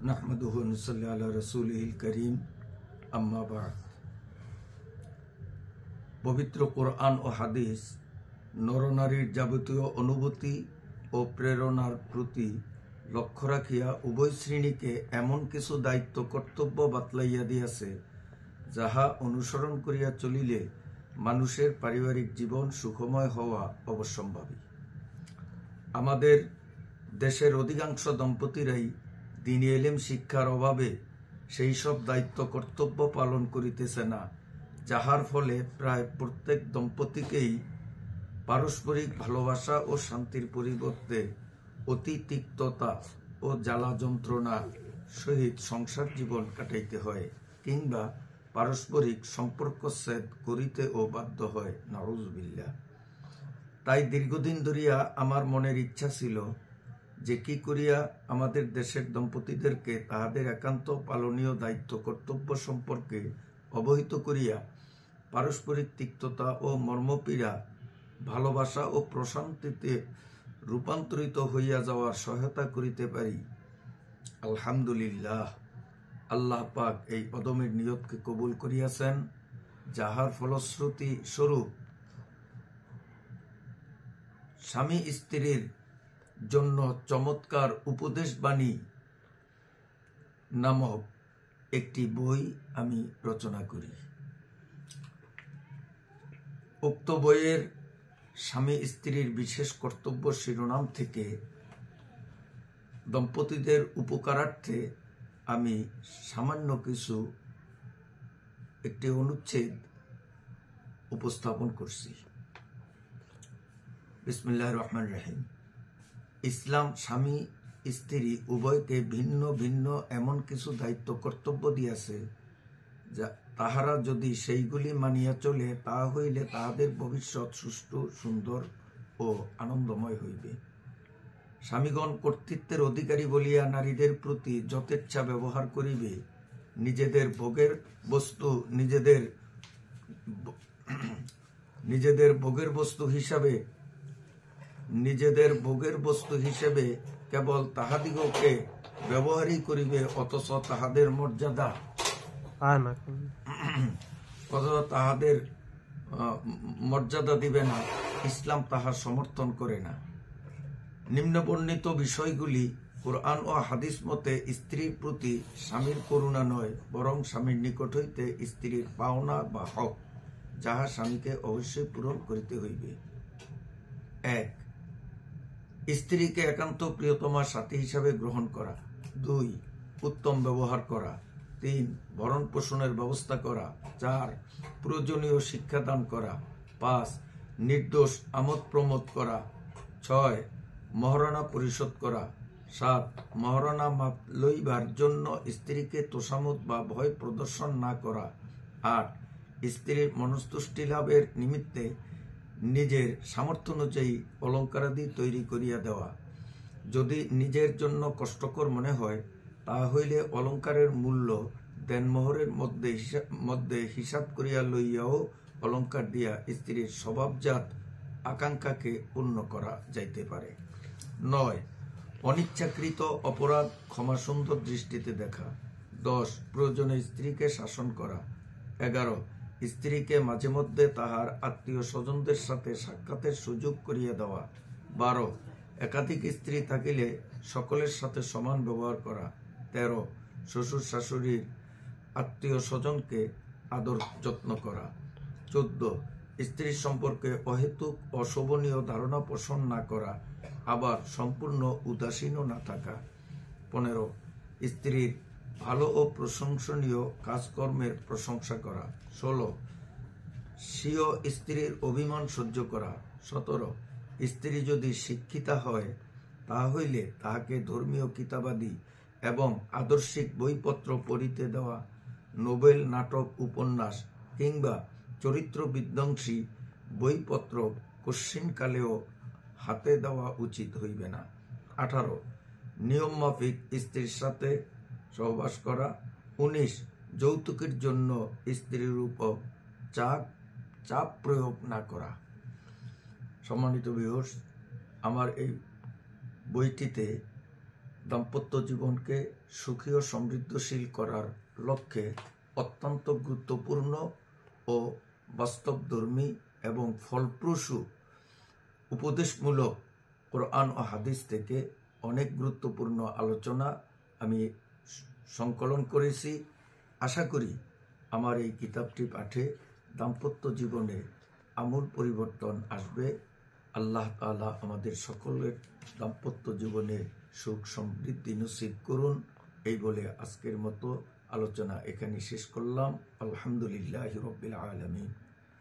নাহমাদুহু ওয়া নুসাল্লি আলা রাসূলিহিল কারীম, আম্মা বা'দ। পবিত্র কোরআন ও হাদিস নরনারীর যাবতীয় অনুভূতি ও প্রেরণার প্রতি লক্ষ্য রাখিয়া উভয় শ্রেণীকে এমন কিছু দায়িত্ব কর্তব্য বাতলাইয়া দিয়াছে, যাহা অনুসরণ করিয়া চলিলে মানুষের পারিবারিক জীবন সুখময় হওয়া অবশ্যম্ভাবী। আমাদের দেশের অধিকাংশ দম্পতিরাই দ্বীনি ইলম শিক্ষার অভাবে সেই সব দায়িত্ব কর্তব্য পালন করিতেছে না, যাহার ফলে প্রায় প্রত্যেক দম্পতিকেই পারস্পরিক ভালোবাসা ও শান্তির পরিবর্তে অতি তিক্ততা ও জ্বালা যন্ত্রণার সহিত সংসার জীবন কাটাইতে হয়, কিংবা পারস্পরিক সম্পর্কচ্ছেদ করিতে ও বাধ্য হয়। নাউযুবিল্লাহ। তাই দীর্ঘদিন ধরিয়া আমার মনের ইচ্ছা ছিল যে কি করিয়া আমাদের দেশের দম্পতিদেরকে তাহাদের একান্ত পালনীয় দায়িত্ব কর্তব্য সম্পর্কে অবহিত করিয়া পারস্পরিক তিক্ততা ও মর্মপীড়া ভালোবাসা ও প্রশান্তিতে রূপান্তরিত হইয়া যাওয়ার সহায়তা করিতে পারি। আলহামদুলিল্লাহ, আল্লাহ পাক এই অদমের নিয়তকে কবুল করিয়াছেন, যাহার ফলশ্রুতি স্বরূপ স্বামী স্ত্রীর জন্য চমৎকার উপদেশবাণী নামক একটি বই আমি রচনা করি। উক্ত বইয়ের স্বামী স্ত্রীর বিশেষ কর্তব্য শিরোনাম থেকে দম্পতিদের উপকারার্থে আমি সামান্য কিছু একটি অনুচ্ছেদ উপস্থাপন করছি। বিসমিল্লাহির রহমানির রহিম। ইসলাম স্বামী স্ত্রী উভয়কে ভিন্ন ভিন্ন এমন কিছু দায়িত্ব কর্তব্য দিয়াছে, যা তাহারা যদি সেইগুলি মানিয়া চলে, তাহা হইলে তাহাদের ভবিষ্যৎ সুষ্ঠু, সুন্দর ও আনন্দময় হইবে। স্বামীগণ কর্তৃত্বের অধিকারী বলিয়া নারীদের প্রতি যথেচ্ছা ব্যবহার করিবে, নিজেদের ভোগের বস্তু হিসাবে কেবল তাহাদিগকে ব্যবহারই করিবে, অথচ তাহাদের মর্যাদা দিবে না। ইসলাম তাহার সমর্থন করে না। নিম্নবর্ণিত বিষয়গুলি কোরআন ও হাদিস মতে স্ত্রীর প্রতি স্বামীর করুণা নয়, বরং স্বামীর নিকট হইতে স্ত্রীর পাওনা বা হক, যাহা স্বামীকে অবশ্যই পূরণ করিতে হইবে। 1. স্ত্রীকে একান্ত প্রিয়তমা সাথী হিসাবে গ্রহণ করা। 2. উত্তম ব্যবহার করা। 3. ভরণ পোষণের ব্যবস্থা করা। 4. প্রয়োজনীয় শিক্ষাদান করা। 5. নির্দোষ আমোদ প্রমোদ করা। 6. মহারণা পরিশোধ করা। 7. মহারণা লইবার জন্য স্ত্রীকে তোষামোদ বা ভয় প্রদর্শন না করা। 8. স্ত্রীর মনস্তুষ্টি লাভের নিমিত্তে নিজের সামর্থ্য অনুযায়ী অলঙ্কারাদি তৈরি করিয়া দেওয়া। যদি নিজের জন্য কষ্টকর মনে হয়, তাহা হইলে অলঙ্কারের মূল্য দেনমোহরের মধ্যে হিসাব করিয়া লইয়াও অলঙ্কার দিয়া স্ত্রীর স্বভাবজাত আকাঙ্ক্ষাকে পূর্ণ করা যাইতে পারে। 9. অনিচ্ছাকৃত অপরাধ ক্ষমাসুন্দর দৃষ্টিতে দেখা। 10. প্রয়োজনে স্ত্রীকে শাসন করা। 11. স্ত্রীকে মাঝে মধ্যে তাহার আত্মীয় স্বজনদের সাথে সাক্ষাতের সুযোগ করিয়া দেওয়া। 12. একাধিক স্ত্রী থাকিলে সকলের সাথে সমান ব্যবহার করা। 13. শ্বশুর শাশুড়ির আত্মীয় স্বজনকে আদর যত্ন করা। 14. স্ত্রীর সম্পর্কে অহেতুক অশোভনীয় ধারণা পোষণ না করা, আবার সম্পূর্ণ উদাসীনও না থাকা। 15. স্ত্রীর ভালো ও প্রশংসনীয় কাজকর্মের প্রশংসা করা। 16. স্বীয় স্ত্রীর অভিমান সহ্য করা। 17. স্ত্রী যদি শিক্ষিতা হয়, তাহা হইলে তাহাকে ধর্মীয় কিতাবাদি এবং আদর্শিক বইপত্র পড়িতে দেওয়া, নোবেল, নাটক, উপন্যাস কিংবা চরিত্র বিধ্বংসী বইপত্র কশ্চিনকালেও হাতে দেওয়া উচিত হইবে না। 18. নিয়ম মাফিক স্ত্রীর সাথে সহবাস করা। 19. যৌতুকের জন্য স্ত্রীর উপর চাপ প্রয়োগ না করা। সম্মানিত ভিউয়ার্স, আমার এই বইটিতে দাম্পত্য জীবনকে সুখী ও সমৃদ্ধশীল করার লক্ষ্যে অত্যন্ত গুরুত্বপূর্ণ ও বাস্তবধর্মী এবং ফলপ্রসূ উপদেশমূলক কোরআন ও হাদিস থেকে অনেক গুরুত্বপূর্ণ আলোচনা আমি সংকলন করেছি। আশা করি আমার এই কিতাবটি পাঠে দাম্পত্য জীবনে আমূল পরিবর্তন আসবে। আল্লাহ তাআলা আমাদের সকলের দাম্পত্য জীবনে সুখ সমৃদ্ধি নসিব করুন। এই বলে আজকের মতো আলোচনা এখানে শেষ করলাম। আলহামদুলিল্লাহি রাব্বিল আলামিন।